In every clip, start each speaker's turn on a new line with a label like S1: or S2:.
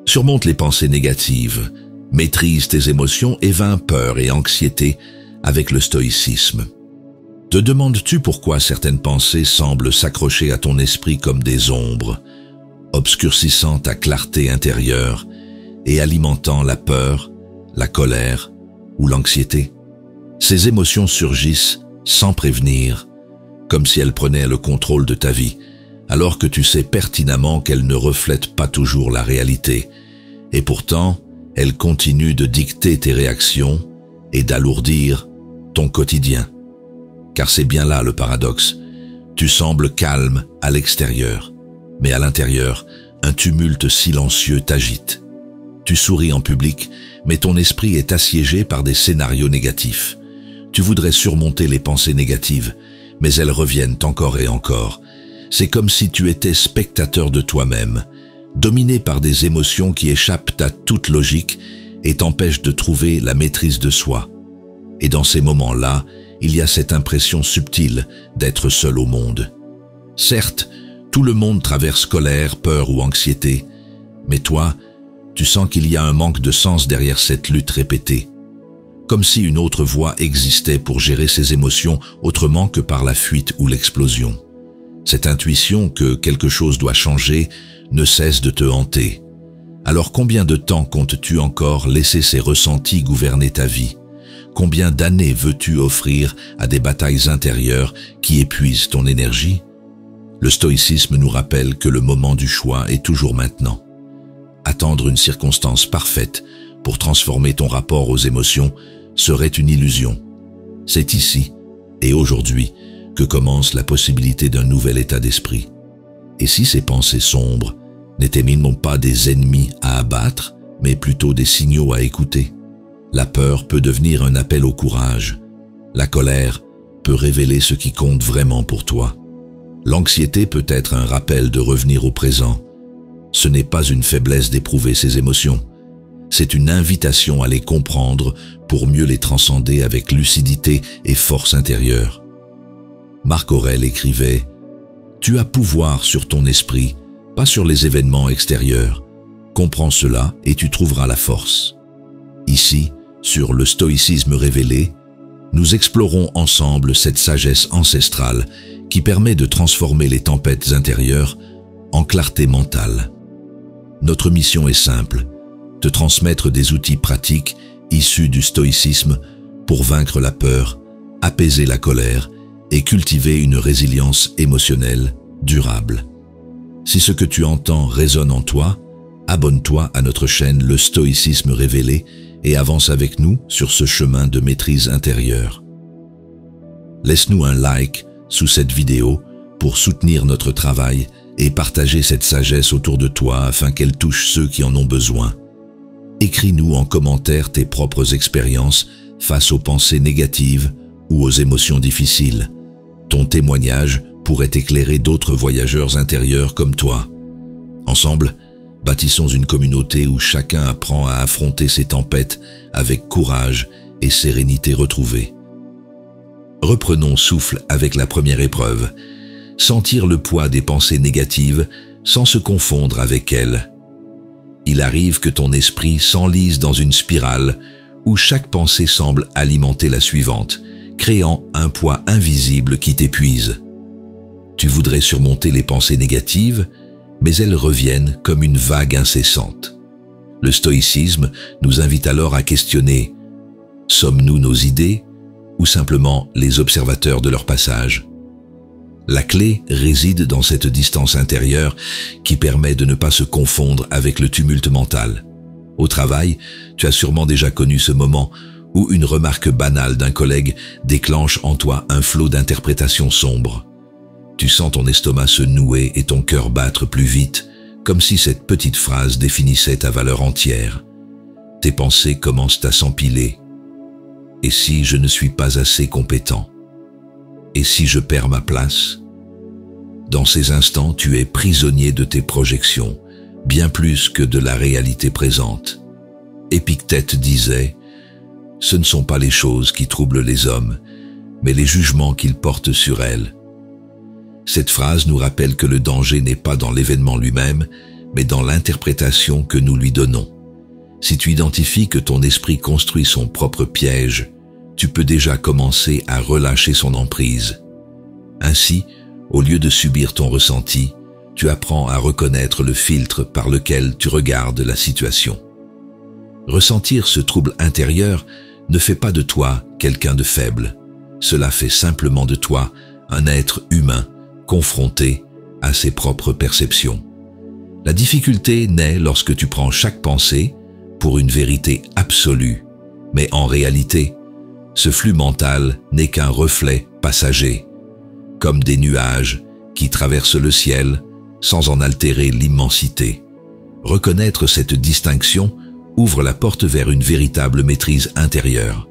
S1: Surmonte les pensées négatives, maîtrise tes émotions et vainc peur et anxiété avec le stoïcisme. Te demandes-tu pourquoi certaines pensées semblent s'accrocher à ton esprit comme des ombres, obscurcissant ta clarté intérieure et alimentant la peur, la colère ou l'anxiété? Ces émotions surgissent sans prévenir, comme si elles prenaient le contrôle de ta vie, alors que tu sais pertinemment qu'elles ne reflètent pas toujours la réalité. Et pourtant, elles continuent de dicter tes réactions et d'alourdir ton quotidien. Car c'est bien là le paradoxe. Tu sembles calme à l'extérieur, mais à l'intérieur, un tumulte silencieux t'agite. Tu souris en public, mais ton esprit est assiégé par des scénarios négatifs. Tu voudrais surmonter les pensées négatives, mais elles reviennent encore et encore. C'est comme si tu étais spectateur de toi-même, dominé par des émotions qui échappent à toute logique et t'empêchent de trouver la maîtrise de soi. Et dans ces moments-là, il y a cette impression subtile d'être seul au monde. Certes, tout le monde traverse colère, peur ou anxiété, mais toi, tu sens qu'il y a un manque de sens derrière cette lutte répétée. Comme si une autre voie existait pour gérer ces émotions autrement que par la fuite ou l'explosion. Cette intuition que quelque chose doit changer ne cesse de te hanter. Alors combien de temps comptes-tu encore laisser ces ressentis gouverner ta vie? Combien d'années veux-tu offrir à des batailles intérieures qui épuisent ton énergie? Le stoïcisme nous rappelle que le moment du choix est toujours maintenant. Attendre une circonstance parfaite pour transformer ton rapport aux émotions serait une illusion. C'est ici et aujourd'hui que commence la possibilité d'un nouvel état d'esprit. Et si ces pensées sombres n'étaient minimum pas des ennemis à abattre, mais plutôt des signaux à écouter? La peur peut devenir un appel au courage. La colère peut révéler ce qui compte vraiment pour toi. L'anxiété peut être un rappel de revenir au présent. Ce n'est pas une faiblesse d'éprouver ces émotions. C'est une invitation à les comprendre pour mieux les transcender avec lucidité et force intérieure. Marc Aurèle écrivait « Tu as pouvoir sur ton esprit, pas sur les événements extérieurs. Comprends cela et tu trouveras la force. » Ici, sur le stoïcisme révélé, nous explorons ensemble cette sagesse ancestrale qui permet de transformer les tempêtes intérieures en clarté mentale. Notre mission est simple, te transmettre des outils pratiques issus du stoïcisme pour vaincre la peur, apaiser la colère et cultiver une résilience émotionnelle durable. Si ce que tu entends résonne en toi, abonne-toi à notre chaîne Le Stoïcisme Révélé et avance avec nous sur ce chemin de maîtrise intérieure. Laisse-nous un like sous cette vidéo pour soutenir notre travail et partager cette sagesse autour de toi afin qu'elle touche ceux qui en ont besoin. Écris-nous en commentaire tes propres expériences face aux pensées négatives ou aux émotions difficiles. Ton témoignage pourrait éclairer d'autres voyageurs intérieurs comme toi. Ensemble, bâtissons une communauté où chacun apprend à affronter ses tempêtes avec courage et sérénité retrouvée. Reprenons souffle avec la première épreuve. Sentir le poids des pensées négatives sans se confondre avec elles. Il arrive que ton esprit s'enlise dans une spirale où chaque pensée semble alimenter la suivante, créant un poids invisible qui t'épuise. Tu voudrais surmonter les pensées négatives, mais elles reviennent comme une vague incessante. Le stoïcisme nous invite alors à questionner « Sommes-nous nos idées ou simplement les observateurs de leur passage ?» La clé réside dans cette distance intérieure qui permet de ne pas se confondre avec le tumulte mental. Au travail, tu as sûrement déjà connu ce moment où une remarque banale d'un collègue déclenche en toi un flot d'interprétations sombres. Tu sens ton estomac se nouer et ton cœur battre plus vite, comme si cette petite phrase définissait ta valeur entière. Tes pensées commencent à s'empiler. Et si je ne suis pas assez compétent? Et si je perds ma place? Dans ces instants, tu es prisonnier de tes projections, bien plus que de la réalité présente. Épictète disait « Ce ne sont pas les choses qui troublent les hommes, mais les jugements qu'ils portent sur elles. » Cette phrase nous rappelle que le danger n'est pas dans l'événement lui-même, mais dans l'interprétation que nous lui donnons. Si tu identifies que ton esprit construit son propre piège, tu peux déjà commencer à relâcher son emprise. Ainsi, au lieu de subir ton ressenti, tu apprends à reconnaître le filtre par lequel tu regardes la situation. Ressentir ce trouble intérieur ne fait pas de toi quelqu'un de faible. Cela fait simplement de toi un être humain confronté à ses propres perceptions. La difficulté naît lorsque tu prends chaque pensée pour une vérité absolue, mais en réalité, ce flux mental n'est qu'un reflet passager, comme des nuages qui traversent le ciel sans en altérer l'immensité. Reconnaître cette distinction ouvre la porte vers une véritable maîtrise intérieure.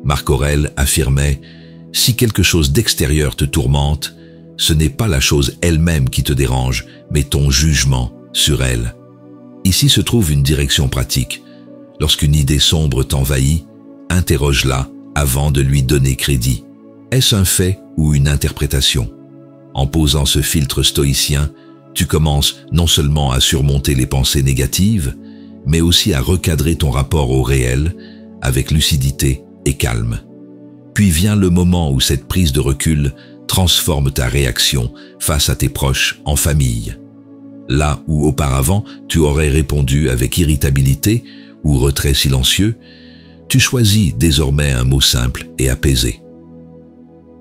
S1: Marc Aurèle affirmait « Si quelque chose d'extérieur te tourmente, ce n'est pas la chose elle-même qui te dérange, mais ton jugement sur elle. » Ici se trouve une direction pratique. Lorsqu'une idée sombre t'envahit, interroge-la avant de lui donner crédit. Est-ce un fait ou une interprétation? En posant ce filtre stoïcien, tu commences non seulement à surmonter les pensées négatives, mais aussi à recadrer ton rapport au réel avec lucidité et calme. Puis vient le moment où cette prise de recul transforme ta réaction face à tes proches en famille. Là où auparavant tu aurais répondu avec irritabilité ou retrait silencieux, tu choisis désormais un mot simple et apaisé.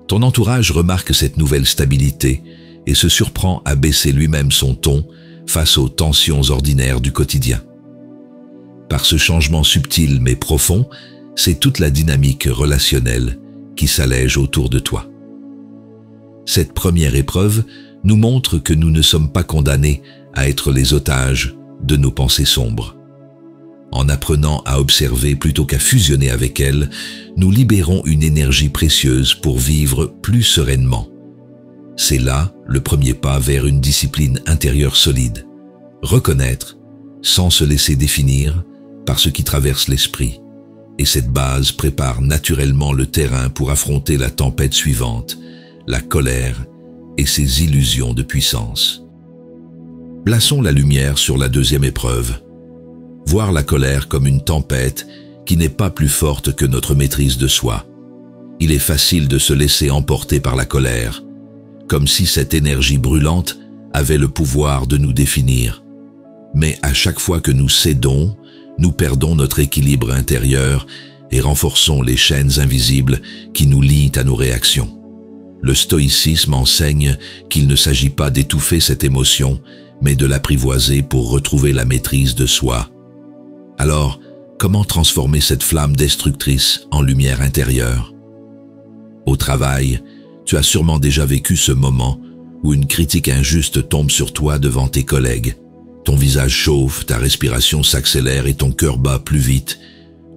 S1: Ton entourage remarque cette nouvelle stabilité et se surprend à baisser lui-même son ton face aux tensions ordinaires du quotidien. Par ce changement subtil mais profond, c'est toute la dynamique relationnelle qui s'allège autour de toi. Cette première épreuve nous montre que nous ne sommes pas condamnés à être les otages de nos pensées sombres. En apprenant à observer plutôt qu'à fusionner avec elles, nous libérons une énergie précieuse pour vivre plus sereinement. C'est là le premier pas vers une discipline intérieure solide. Reconnaître, sans se laisser définir, par ce qui traverse l'esprit. Et cette base prépare naturellement le terrain pour affronter la tempête suivante, la colère et ses illusions de puissance. Plaçons la lumière sur la deuxième épreuve. Voir la colère comme une tempête qui n'est pas plus forte que notre maîtrise de soi. Il est facile de se laisser emporter par la colère, comme si cette énergie brûlante avait le pouvoir de nous définir. Mais à chaque fois que nous cédons, nous perdons notre équilibre intérieur et renforçons les chaînes invisibles qui nous lient à nos réactions. Le stoïcisme enseigne qu'il ne s'agit pas d'étouffer cette émotion, mais de l'apprivoiser pour retrouver la maîtrise de soi. Alors, comment transformer cette flamme destructrice en lumière intérieure? Au travail, tu as sûrement déjà vécu ce moment où une critique injuste tombe sur toi devant tes collègues. Ton visage chauffe, ta respiration s'accélère et ton cœur bat plus vite.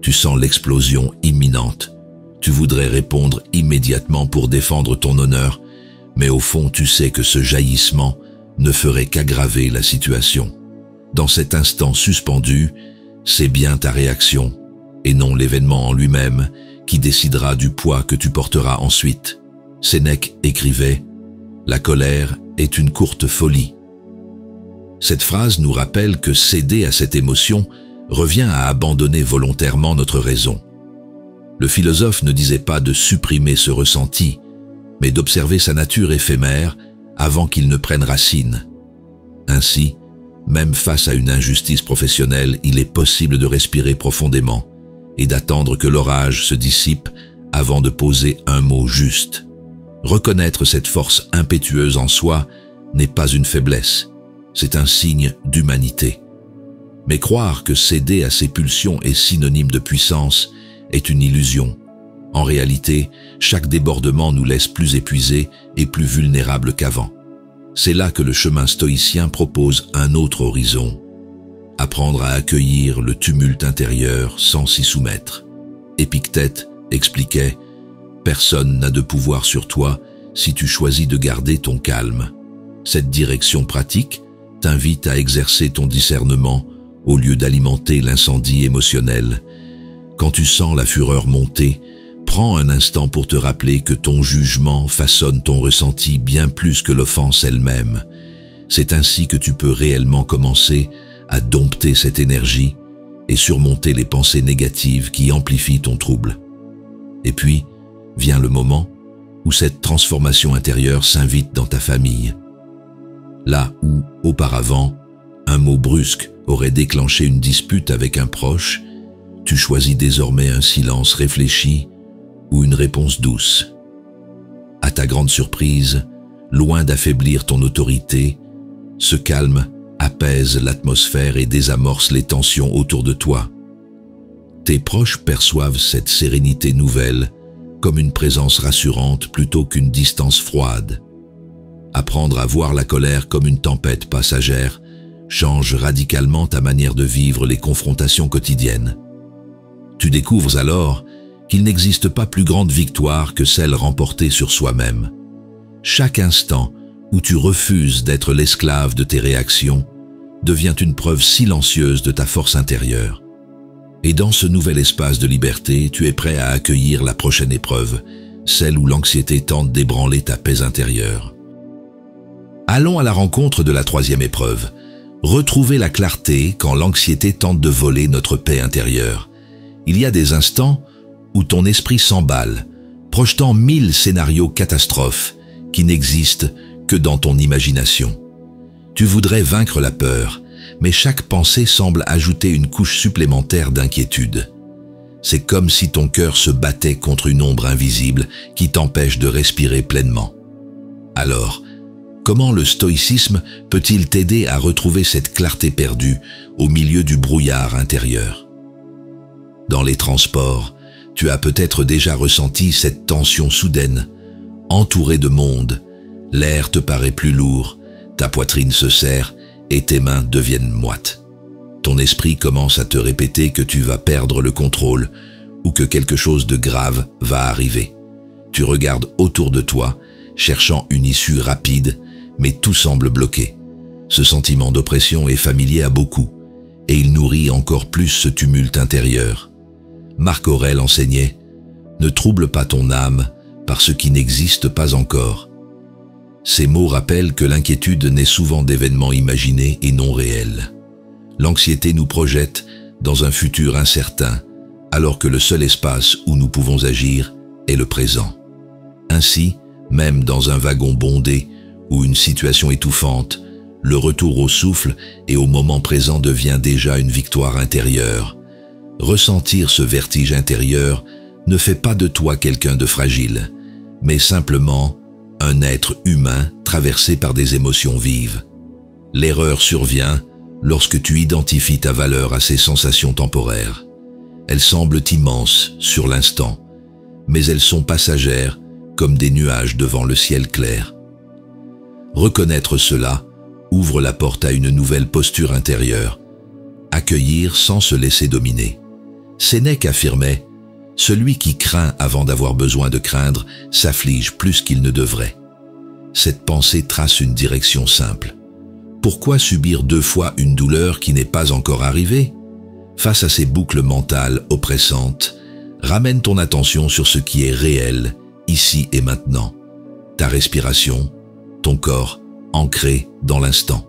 S1: Tu sens l'explosion imminente. Tu voudrais répondre immédiatement pour défendre ton honneur, mais au fond tu sais que ce jaillissement ne ferait qu'aggraver la situation. Dans cet instant suspendu, c'est bien ta réaction, et non l'événement en lui-même, qui décidera du poids que tu porteras ensuite. Sénèque écrivait « La colère est une courte folie ». Cette phrase nous rappelle que céder à cette émotion revient à abandonner volontairement notre raison. Le philosophe ne disait pas de supprimer ce ressenti, mais d'observer sa nature éphémère avant qu'il ne prenne racine. Ainsi, même face à une injustice professionnelle, il est possible de respirer profondément et d'attendre que l'orage se dissipe avant de poser un mot juste. Reconnaître cette force impétueuse en soi n'est pas une faiblesse, c'est un signe d'humanité. Mais croire que céder à ses pulsions est synonyme de puissance est une illusion. En réalité, chaque débordement nous laisse plus épuisés et plus vulnérables qu'avant. C'est là que le chemin stoïcien propose un autre horizon. Apprendre à accueillir le tumulte intérieur sans s'y soumettre. Épictète expliquait « Personne n'a de pouvoir sur toi si tu choisis de garder ton calme ». Cette direction pratique t'invite à exercer ton discernement au lieu d'alimenter l'incendie émotionnel. Quand tu sens la fureur monter, prends un instant pour te rappeler que ton jugement façonne ton ressenti bien plus que l'offense elle-même. C'est ainsi que tu peux réellement commencer à dompter cette énergie et surmonter les pensées négatives qui amplifient ton trouble. Et puis, vient le moment où cette transformation intérieure s'invite dans ta famille. Là où, auparavant, un mot brusque aurait déclenché une dispute avec un proche, tu choisis désormais un silence réfléchi ou une réponse douce. À ta grande surprise, loin d'affaiblir ton autorité, ce calme apaise l'atmosphère et désamorce les tensions autour de toi. Tes proches perçoivent cette sérénité nouvelle comme une présence rassurante plutôt qu'une distance froide. Apprendre à voir la colère comme une tempête passagère change radicalement ta manière de vivre les confrontations quotidiennes. Tu découvres alors qu'il n'existe pas plus grande victoire que celle remportée sur soi-même. Chaque instant où tu refuses d'être l'esclave de tes réactions devient une preuve silencieuse de ta force intérieure. Et dans ce nouvel espace de liberté, tu es prêt à accueillir la prochaine épreuve, celle où l'anxiété tente d'ébranler ta paix intérieure. Allons à la rencontre de la troisième épreuve. Retrouver la clarté quand l'anxiété tente de voler notre paix intérieure. Il y a des instants où ton esprit s'emballe, projetant 1000 scénarios catastrophes qui n'existent que dans ton imagination. Tu voudrais vaincre la peur, mais chaque pensée semble ajouter une couche supplémentaire d'inquiétude. C'est comme si ton cœur se battait contre une ombre invisible qui t'empêche de respirer pleinement. Alors, comment le stoïcisme peut-il t'aider à retrouver cette clarté perdue au milieu du brouillard intérieur? Dans les transports, tu as peut-être déjà ressenti cette tension soudaine. Entouré de monde, l'air te paraît plus lourd, ta poitrine se serre et tes mains deviennent moites. Ton esprit commence à te répéter que tu vas perdre le contrôle ou que quelque chose de grave va arriver. Tu regardes autour de toi, cherchant une issue rapide, mais tout semble bloqué. Ce sentiment d'oppression est familier à beaucoup, et il nourrit encore plus ce tumulte intérieur. Marc Aurèle enseignait « Ne trouble pas ton âme par ce qui n'existe pas encore ». Ces mots rappellent que l'inquiétude naît souvent d'événements imaginés et non réels. L'anxiété nous projette dans un futur incertain, alors que le seul espace où nous pouvons agir est le présent. Ainsi, même dans un wagon bondé ou une situation étouffante, le retour au souffle et au moment présent devient déjà une victoire intérieure. Ressentir ce vertige intérieur ne fait pas de toi quelqu'un de fragile, mais simplement un être humain traversé par des émotions vives. L'erreur survient lorsque tu identifies ta valeur à ces sensations temporaires. Elles semblent immenses sur l'instant, mais elles sont passagères comme des nuages devant le ciel clair. Reconnaître cela ouvre la porte à une nouvelle posture intérieure, accueillir sans se laisser dominer. Sénèque affirmait « Celui qui craint avant d'avoir besoin de craindre s'afflige plus qu'il ne devrait ». Cette pensée trace une direction simple. Pourquoi subir 2 fois une douleur qui n'est pas encore arrivée? Face à ces boucles mentales oppressantes, ramène ton attention sur ce qui est réel, ici et maintenant. Ta respiration, ton corps ancré dans l'instant.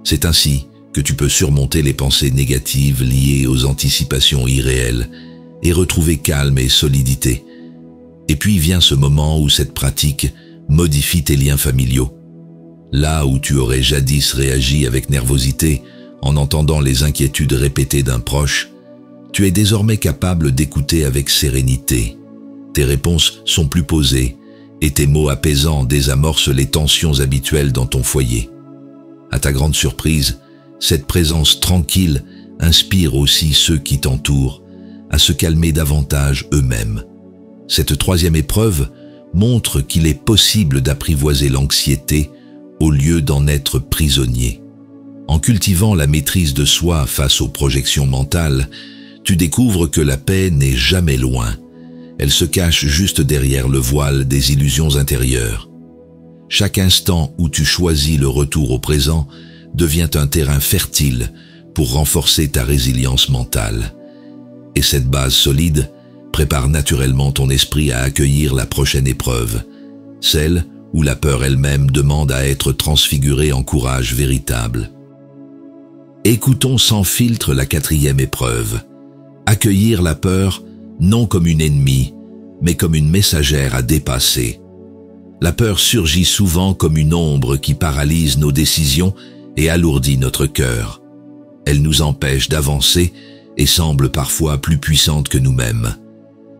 S1: C'est ainsi que tu peux surmonter les pensées négatives liées aux anticipations irréelles et retrouver calme et solidité. Et puis vient ce moment où cette pratique modifie tes liens familiaux. Là où tu aurais jadis réagi avec nervosité en entendant les inquiétudes répétées d'un proche, tu es désormais capable d'écouter avec sérénité. Tes réponses sont plus posées et tes mots apaisants désamorcent les tensions habituelles dans ton foyer. À ta grande surprise, cette présence tranquille inspire aussi ceux qui t'entourent à se calmer davantage eux-mêmes. Cette troisième épreuve montre qu'il est possible d'apprivoiser l'anxiété au lieu d'en être prisonnier. En cultivant la maîtrise de soi face aux projections mentales, tu découvres que la paix n'est jamais loin. Elle se cache juste derrière le voile des illusions intérieures. Chaque instant où tu choisis le retour au présent devient un terrain fertile pour renforcer ta résilience mentale. Et cette base solide prépare naturellement ton esprit à accueillir la prochaine épreuve, celle où la peur elle-même demande à être transfigurée en courage véritable. Écoutons sans filtre la 4e épreuve. Accueillir la peur non comme une ennemie, mais comme une messagère à dépasser. La peur surgit souvent comme une ombre qui paralyse nos décisions et alourdit notre cœur. Elle nous empêche d'avancer et semble parfois plus puissante que nous-mêmes.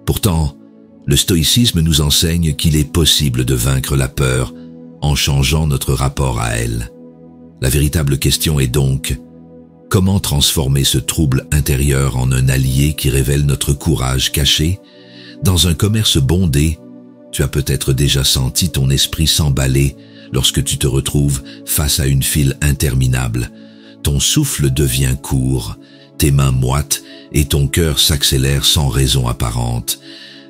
S1: Pourtant, le stoïcisme nous enseigne qu'il est possible de vaincre la peur en changeant notre rapport à elle. La véritable question est donc, comment transformer ce trouble intérieur en un allié qui révèle notre courage caché? Dans un commerce bondé, tu as peut-être déjà senti ton esprit s'emballer lorsque tu te retrouves face à une file interminable. Ton souffle devient court, tes mains moites et ton cœur s'accélère sans raison apparente.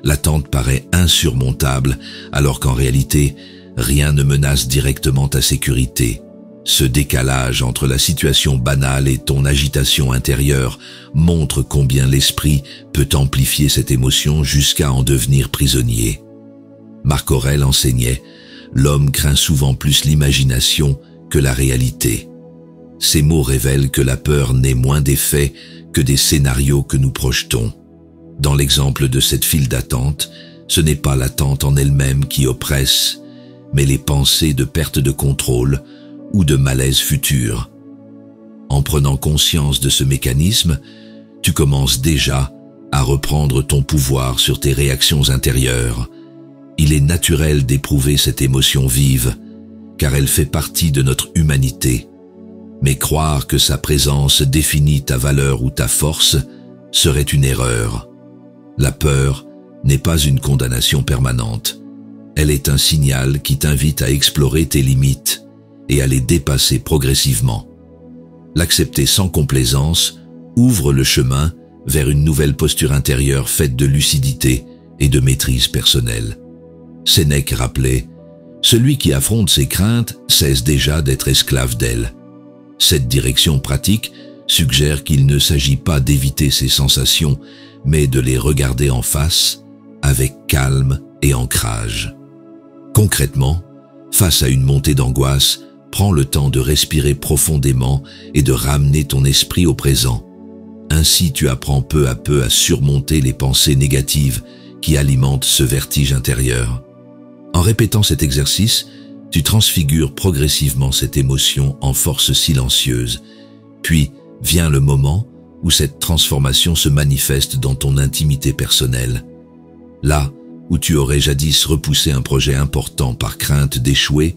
S1: L'attente paraît insurmontable alors qu'en réalité, rien ne menace directement ta sécurité. Ce décalage entre la situation banale et ton agitation intérieure montre combien l'esprit peut amplifier cette émotion jusqu'à en devenir prisonnier. Marc Aurèle enseignait « L'homme craint souvent plus l'imagination que la réalité ». Ces mots révèlent que la peur n'est moins des faits que des scénarios que nous projetons. Dans l'exemple de cette file d'attente, ce n'est pas l'attente en elle-même qui oppresse, mais les pensées de perte de contrôle ou de malaise futur. En prenant conscience de ce mécanisme, tu commences déjà à reprendre ton pouvoir sur tes réactions intérieures. Il est naturel d'éprouver cette émotion vive, car elle fait partie de notre humanité. Mais croire que sa présence définit ta valeur ou ta force serait une erreur. La peur n'est pas une condamnation permanente. Elle est un signal qui t'invite à explorer tes limites et à les dépasser progressivement. L'accepter sans complaisance ouvre le chemin vers une nouvelle posture intérieure faite de lucidité et de maîtrise personnelle. Sénèque rappelait « Celui qui affronte ses craintes cesse déjà d'être esclave d'elles ». Cette direction pratique suggère qu'il ne s'agit pas d'éviter ces sensations, mais de les regarder en face avec calme et ancrage. Concrètement, face à une montée d'angoisse, prends le temps de respirer profondément et de ramener ton esprit au présent. Ainsi, tu apprends peu à peu à surmonter les pensées négatives qui alimentent ce vertige intérieur. En répétant cet exercice, tu transfigures progressivement cette émotion en force silencieuse. Puis vient le moment où cette transformation se manifeste dans ton intimité personnelle. Là où tu aurais jadis repoussé un projet important par crainte d'échouer,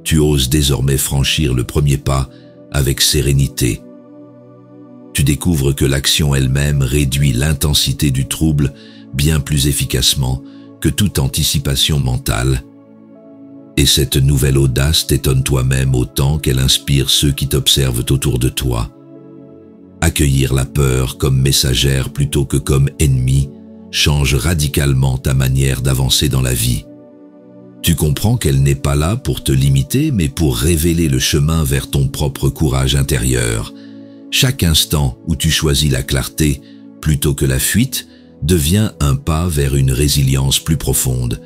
S1: tu oses désormais franchir le premier pas avec sérénité. Tu découvres que l'action elle-même réduit l'intensité du trouble bien plus efficacement que toute anticipation mentale. Et cette nouvelle audace t'étonne toi-même autant qu'elle inspire ceux qui t'observent autour de toi. Accueillir la peur comme messagère plutôt que comme ennemie change radicalement ta manière d'avancer dans la vie. Tu comprends qu'elle n'est pas là pour te limiter, mais pour révéler le chemin vers ton propre courage intérieur. Chaque instant où tu choisis la clarté plutôt que la fuite devient un pas vers une résilience plus profonde.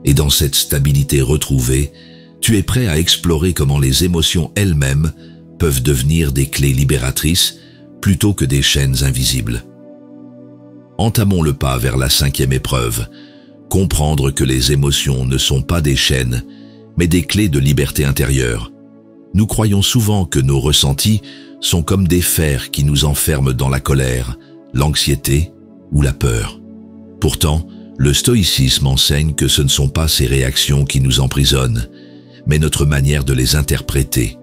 S1: Et dans cette stabilité retrouvée, tu es prêt à explorer comment les émotions elles-mêmes peuvent devenir des clés libératrices plutôt que des chaînes invisibles. Entamons le pas vers la 5e épreuve. Comprendre que les émotions ne sont pas des chaînes, mais des clés de liberté intérieure. Nous croyons souvent que nos ressentis sont comme des fers qui nous enferment dans la colère, l'anxiété ou la peur. Pourtant, le stoïcisme enseigne que ce ne sont pas ces réactions qui nous emprisonnent, mais notre manière de les interpréter.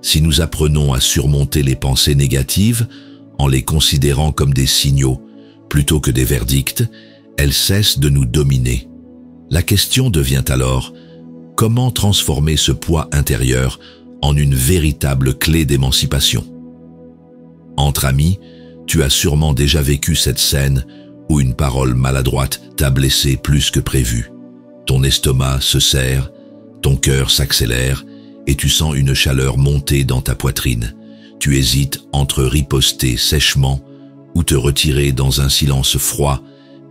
S1: Si nous apprenons à surmonter les pensées négatives en les considérant comme des signaux plutôt que des verdicts, elles cessent de nous dominer. La question devient alors, comment transformer ce poids intérieur en une véritable clé d'émancipation? Entre amis, tu as sûrement déjà vécu cette scène où une parole maladroite t'a blessé plus que prévu. Ton estomac se serre, ton cœur s'accélère et tu sens une chaleur monter dans ta poitrine. Tu hésites entre riposter sèchement ou te retirer dans un silence froid,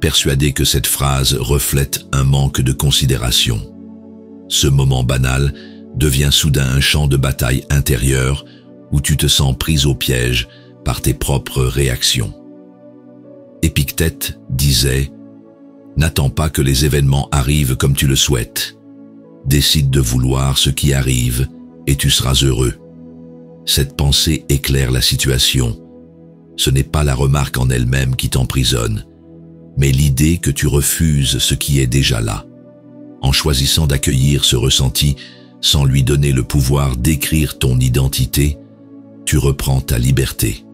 S1: persuadé que cette phrase reflète un manque de considération. Ce moment banal devient soudain un champ de bataille intérieur où tu te sens prise au piège par tes propres réactions. Épictète disait « N'attends pas que les événements arrivent comme tu le souhaites. Décide de vouloir ce qui arrive et tu seras heureux. » Cette pensée éclaire la situation. Ce n'est pas la remarque en elle-même qui t'emprisonne, mais l'idée que tu refuses ce qui est déjà là. En choisissant d'accueillir ce ressenti sans lui donner le pouvoir d'écrire ton identité, tu reprends ta liberté.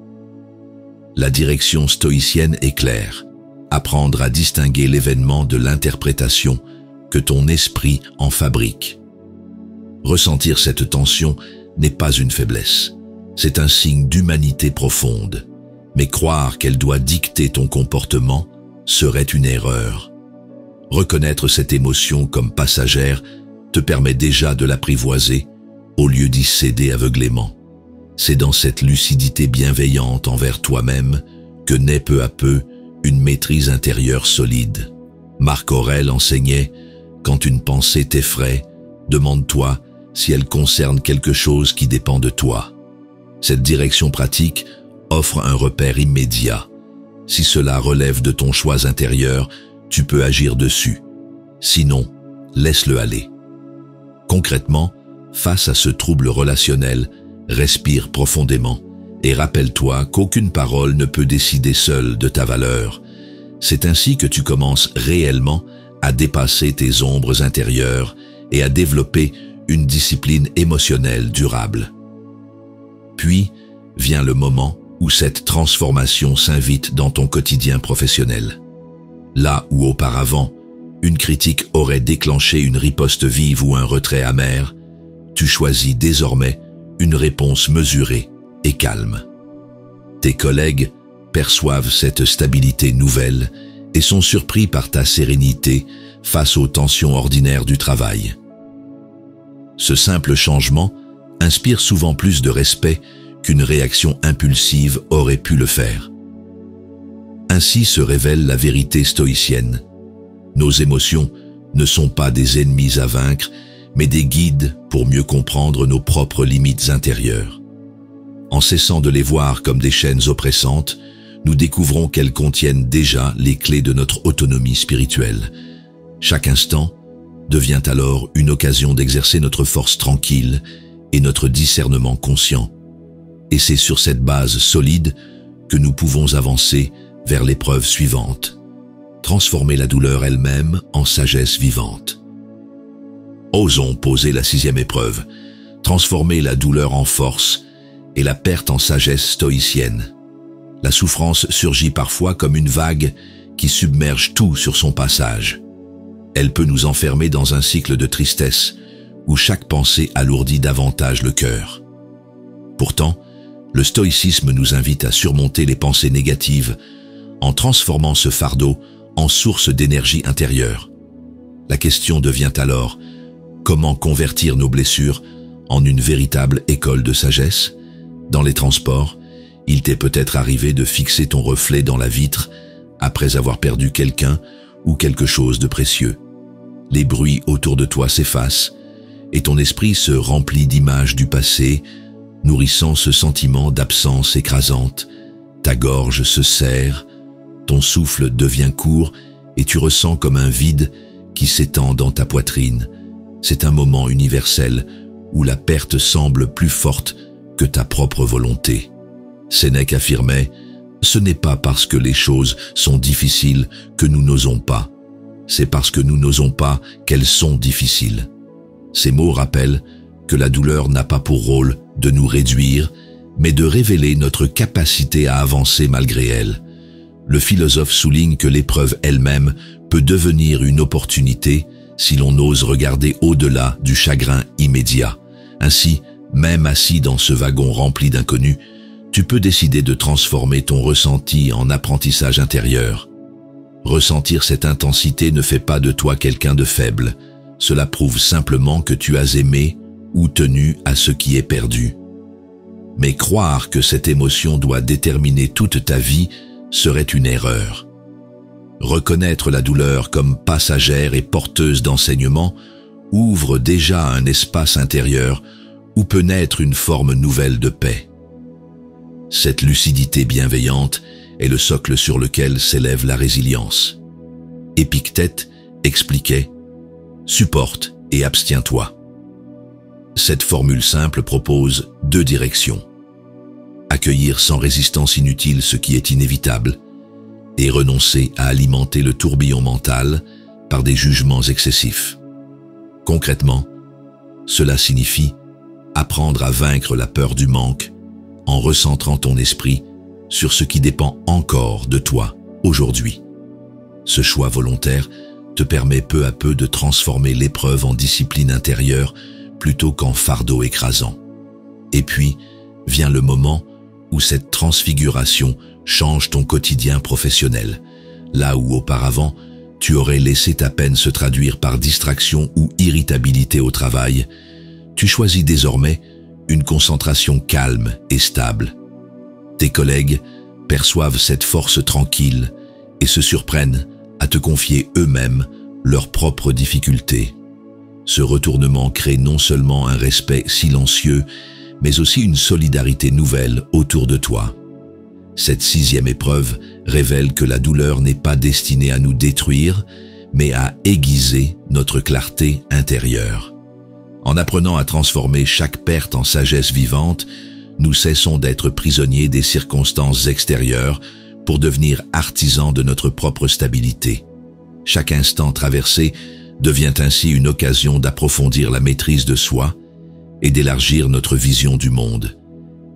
S1: La direction stoïcienne est claire. Apprendre à distinguer l'événement de l'interprétation que ton esprit en fabrique. Ressentir cette tension n'est pas une faiblesse. C'est un signe d'humanité profonde. Mais croire qu'elle doit dicter ton comportement serait une erreur. Reconnaître cette émotion comme passagère te permet déjà de l'apprivoiser au lieu d'y céder aveuglément. C'est dans cette lucidité bienveillante envers toi-même que naît peu à peu une maîtrise intérieure solide. Marc Aurèle enseignait « Quand une pensée t'effraie, demande-toi si elle concerne quelque chose qui dépend de toi. » Cette direction pratique offre un repère immédiat. Si cela relève de ton choix intérieur, tu peux agir dessus. Sinon, laisse-le aller. Concrètement, face à ce trouble relationnel, respire profondément et rappelle-toi qu'aucune parole ne peut décider seule de ta valeur. C'est ainsi que tu commences réellement à dépasser tes ombres intérieures et à développer une discipline émotionnelle durable. Puis vient le moment où cette transformation s'invite dans ton quotidien professionnel. Là où auparavant, une critique aurait déclenché une riposte vive ou un retrait amer, tu choisis désormais une réponse mesurée et calme. Tes collègues perçoivent cette stabilité nouvelle et sont surpris par ta sérénité face aux tensions ordinaires du travail. Ce simple changement inspire souvent plus de respect qu'une réaction impulsive aurait pu le faire. Ainsi se révèle la vérité stoïcienne. Nos émotions ne sont pas des ennemis à vaincre, mais des guides pour mieux comprendre nos propres limites intérieures. En cessant de les voir comme des chaînes oppressantes, nous découvrons qu'elles contiennent déjà les clés de notre autonomie spirituelle. Chaque instant devient alors une occasion d'exercer notre force tranquille et notre discernement conscient. Et c'est sur cette base solide que nous pouvons avancer vers l'épreuve suivante, transformer la douleur elle-même en sagesse vivante. Osons poser la 6e épreuve, transformer la douleur en force et la perte en sagesse stoïcienne. La souffrance surgit parfois comme une vague qui submerge tout sur son passage. Elle peut nous enfermer dans un cycle de tristesse où chaque pensée alourdit davantage le cœur. Pourtant, le stoïcisme nous invite à surmonter les pensées négatives en transformant ce fardeau en source d'énergie intérieure. La question devient alors, comment convertir nos blessures en une véritable école de sagesse? Dans les transports, il t'est peut-être arrivé de fixer ton reflet dans la vitre après avoir perdu quelqu'un ou quelque chose de précieux. Les bruits autour de toi s'effacent et ton esprit se remplit d'images du passé, nourrissant ce sentiment d'absence écrasante. Ta gorge se serre, ton souffle devient court et tu ressens comme un vide qui s'étend dans ta poitrine. C'est un moment universel où la perte semble plus forte que ta propre volonté. Sénèque affirmait « Ce n'est pas parce que les choses sont difficiles que nous n'osons pas. C'est parce que nous n'osons pas qu'elles sont difficiles. » Ces mots rappellent que la douleur n'a pas pour rôle de nous réduire, mais de révéler notre capacité à avancer malgré elle. Le philosophe souligne que l'épreuve elle-même peut devenir une opportunité si l'on ose regarder au-delà du chagrin immédiat. Ainsi, même assis dans ce wagon rempli d'inconnus, tu peux décider de transformer ton ressenti en apprentissage intérieur. Ressentir cette intensité ne fait pas de toi quelqu'un de faible. Cela prouve simplement que tu as aimé ou tenu à ce qui est perdu. Mais croire que cette émotion doit déterminer toute ta vie serait une erreur. Reconnaître la douleur comme passagère et porteuse d'enseignement ouvre déjà un espace intérieur où peut naître une forme nouvelle de paix. Cette lucidité bienveillante est le socle sur lequel s'élève la résilience. Épictète expliquait « Supporte et abstiens-toi ». Cette formule simple propose 2 directions. Accueillir sans résistance inutile ce qui est inévitable et renoncer à alimenter le tourbillon mental par des jugements excessifs. Concrètement, cela signifie apprendre à vaincre la peur du manque en recentrant ton esprit sur ce qui dépend encore de toi aujourd'hui. Ce choix volontaire te permet peu à peu de transformer l'épreuve en discipline intérieure plutôt qu'en fardeau écrasant. Et puis, vient le moment où cette transfiguration change ton quotidien professionnel. Là où auparavant, tu aurais laissé ta peine se traduire par distraction ou irritabilité au travail, tu choisis désormais une concentration calme et stable. Tes collègues perçoivent cette force tranquille et se surprennent à te confier eux-mêmes leurs propres difficultés. Ce retournement crée non seulement un respect silencieux, mais aussi une solidarité nouvelle autour de toi. Cette 6e épreuve révèle que la douleur n'est pas destinée à nous détruire, mais à aiguiser notre clarté intérieure. En apprenant à transformer chaque perte en sagesse vivante, nous cessons d'être prisonniers des circonstances extérieures pour devenir artisans de notre propre stabilité. Chaque instant traversé devient ainsi une occasion d'approfondir la maîtrise de soi et d'élargir notre vision du monde.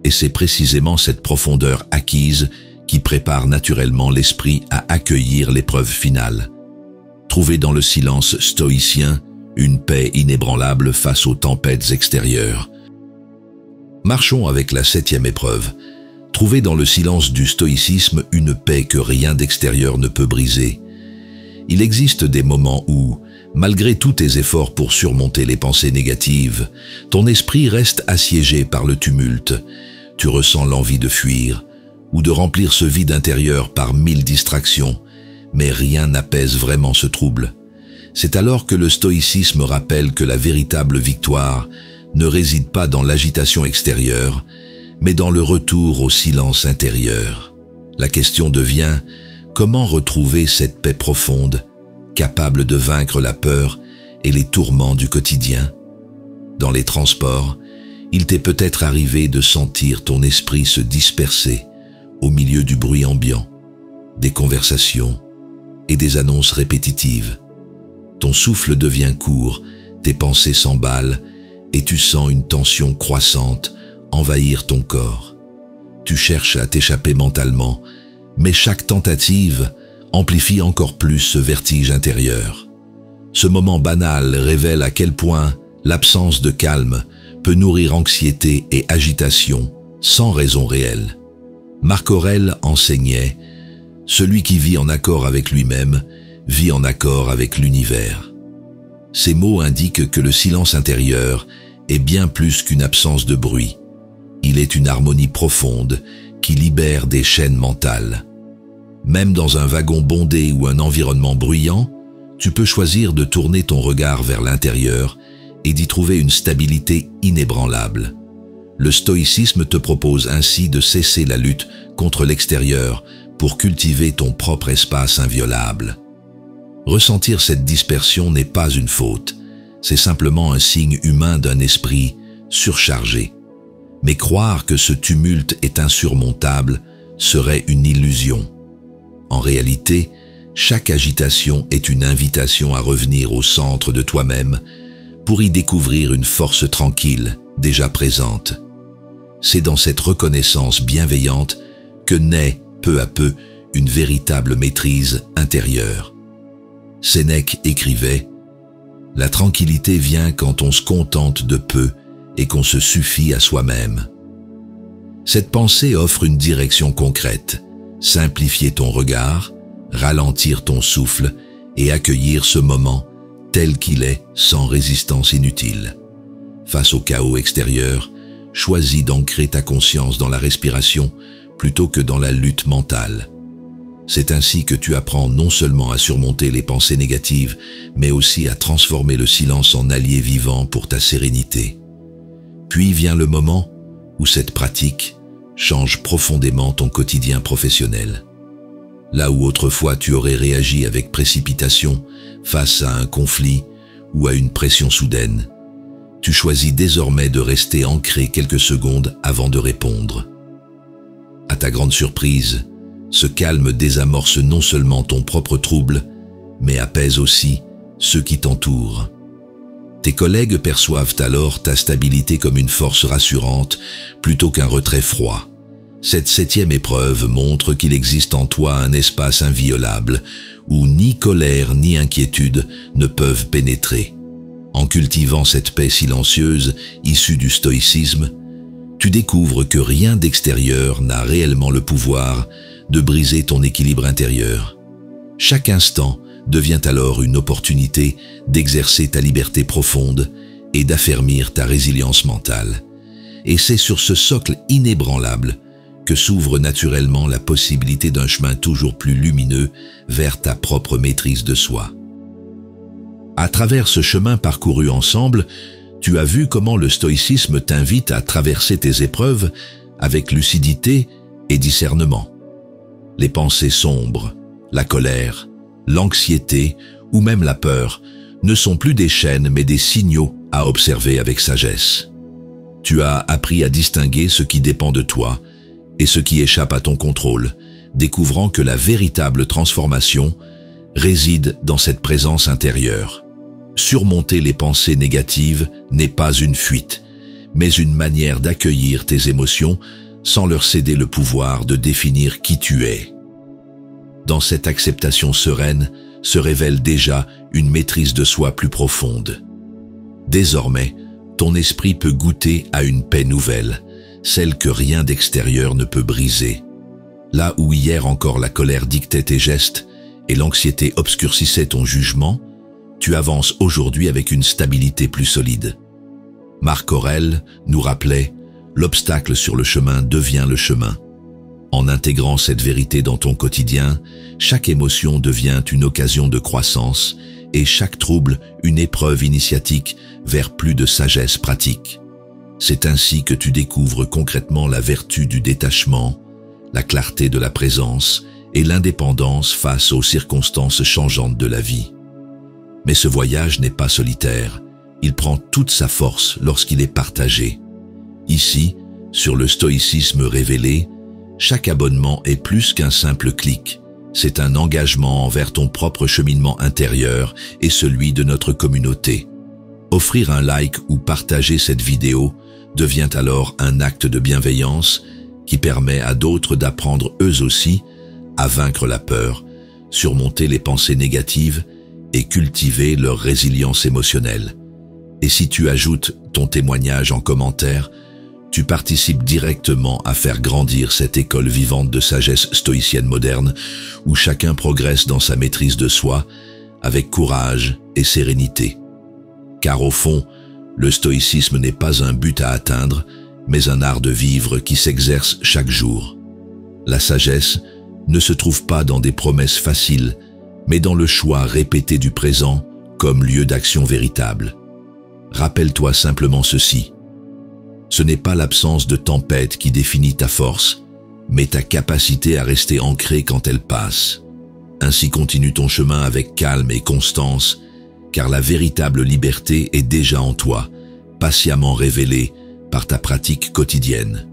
S1: Et c'est précisément cette profondeur acquise qui prépare naturellement l'esprit à accueillir l'épreuve finale. Trouver dans le silence stoïcien une paix inébranlable face aux tempêtes extérieures. Marchons avec la 7e épreuve. Trouver dans le silence du stoïcisme une paix que rien d'extérieur ne peut briser. Il existe des moments où, malgré tous tes efforts pour surmonter les pensées négatives, ton esprit reste assiégé par le tumulte. Tu ressens l'envie de fuir ou de remplir ce vide intérieur par 1000 distractions, mais rien n'apaise vraiment ce trouble. C'est alors que le stoïcisme rappelle que la véritable victoire ne réside pas dans l'agitation extérieure, mais dans le retour au silence intérieur. La question devient: comment retrouver cette paix profonde, capable de vaincre la peur et les tourments du quotidien? Dans les transports, il t'est peut-être arrivé de sentir ton esprit se disperser au milieu du bruit ambiant, des conversations et des annonces répétitives. Ton souffle devient court, tes pensées s'emballent et tu sens une tension croissante envahir ton corps. Tu cherches à t'échapper mentalement, mais chaque tentative amplifie encore plus ce vertige intérieur. Ce moment banal révèle à quel point l'absence de calme peut nourrir anxiété et agitation sans raison réelle. Marc Aurèle enseignait « Celui qui vit en accord avec lui-même vit en accord avec l'univers ». Ces mots indiquent que le silence intérieur est bien plus qu'une absence de bruit. Il est une harmonie profonde qui libère des chaînes mentales. Même dans un wagon bondé ou un environnement bruyant, tu peux choisir de tourner ton regard vers l'intérieur et d'y trouver une stabilité inébranlable. Le stoïcisme te propose ainsi de cesser la lutte contre l'extérieur pour cultiver ton propre espace inviolable. Ressentir cette dispersion n'est pas une faute, c'est simplement un signe humain d'un esprit surchargé. Mais croire que ce tumulte est insurmontable serait une illusion. En réalité, chaque agitation est une invitation à revenir au centre de toi-même pour y découvrir une force tranquille déjà présente. C'est dans cette reconnaissance bienveillante que naît peu à peu une véritable maîtrise intérieure. Sénèque écrivait « La tranquillité vient quand on se contente de peu et qu'on se suffit à soi-même ». Cette pensée offre une direction concrète: simplifier ton regard, ralentir ton souffle et accueillir ce moment tel qu'il est sans résistance inutile. Face au chaos extérieur, choisis d'ancrer ta conscience dans la respiration plutôt que dans la lutte mentale. C'est ainsi que tu apprends non seulement à surmonter les pensées négatives, mais aussi à transformer le silence en allié vivant pour ta sérénité. Puis vient le moment où cette pratique change profondément ton quotidien professionnel. Là où autrefois tu aurais réagi avec précipitation face à un conflit ou à une pression soudaine, tu choisis désormais de rester ancré quelques secondes avant de répondre. À ta grande surprise, ce calme désamorce non seulement ton propre trouble, mais apaise aussi ceux qui t'entourent. Tes collègues perçoivent alors ta stabilité comme une force rassurante plutôt qu'un retrait froid. Cette 7e épreuve montre qu'il existe en toi un espace inviolable où ni colère ni inquiétude ne peuvent pénétrer. En cultivant cette paix silencieuse issue du stoïcisme, tu découvres que rien d'extérieur n'a réellement le pouvoir de briser ton équilibre intérieur. Chaque instant devient alors une opportunité d'exercer ta liberté profonde et d'affermir ta résilience mentale. Et c'est sur ce socle inébranlable que s'ouvre naturellement la possibilité d'un chemin toujours plus lumineux vers ta propre maîtrise de soi. À travers ce chemin parcouru ensemble, tu as vu comment le stoïcisme t'invite à traverser tes épreuves avec lucidité et discernement. Les pensées sombres, la colère, l'anxiété ou même la peur ne sont plus des chaînes mais des signaux à observer avec sagesse. Tu as appris à distinguer ce qui dépend de toi et ce qui échappe à ton contrôle, découvrant que la véritable transformation réside dans cette présence intérieure. Surmonter les pensées négatives n'est pas une fuite, mais une manière d'accueillir tes émotions sans leur céder le pouvoir de définir qui tu es. Dans cette acceptation sereine se révèle déjà une maîtrise de soi plus profonde. Désormais, ton esprit peut goûter à une paix nouvelle, celle que rien d'extérieur ne peut briser. Là où hier encore la colère dictait tes gestes et l'anxiété obscurcissait ton jugement, tu avances aujourd'hui avec une stabilité plus solide. Marc Aurèle nous rappelait « L'obstacle sur le chemin devient le chemin ». En intégrant cette vérité dans ton quotidien, chaque émotion devient une occasion de croissance et chaque trouble une épreuve initiatique vers plus de sagesse pratique. C'est ainsi que tu découvres concrètement la vertu du détachement, la clarté de la présence et l'indépendance face aux circonstances changeantes de la vie. Mais ce voyage n'est pas solitaire, il prend toute sa force lorsqu'il est partagé. Ici, sur le stoïcisme révélé, chaque abonnement est plus qu'un simple clic. C'est un engagement envers ton propre cheminement intérieur et celui de notre communauté. Offrir un like ou partager cette vidéo devient alors un acte de bienveillance qui permet à d'autres d'apprendre eux aussi à vaincre la peur, surmonter les pensées négatives et cultiver leur résilience émotionnelle. Et si tu ajoutes ton témoignage en commentaire, tu participes directement à faire grandir cette école vivante de sagesse stoïcienne moderne où chacun progresse dans sa maîtrise de soi avec courage et sérénité. Car au fond, le stoïcisme n'est pas un but à atteindre, mais un art de vivre qui s'exerce chaque jour. La sagesse ne se trouve pas dans des promesses faciles, mais dans le choix répété du présent comme lieu d'action véritable. Rappelle-toi simplement ceci. Ce n'est pas l'absence de tempête qui définit ta force, mais ta capacité à rester ancré quand elle passe. Ainsi continue ton chemin avec calme et constance, car la véritable liberté est déjà en toi, patiemment révélée par ta pratique quotidienne.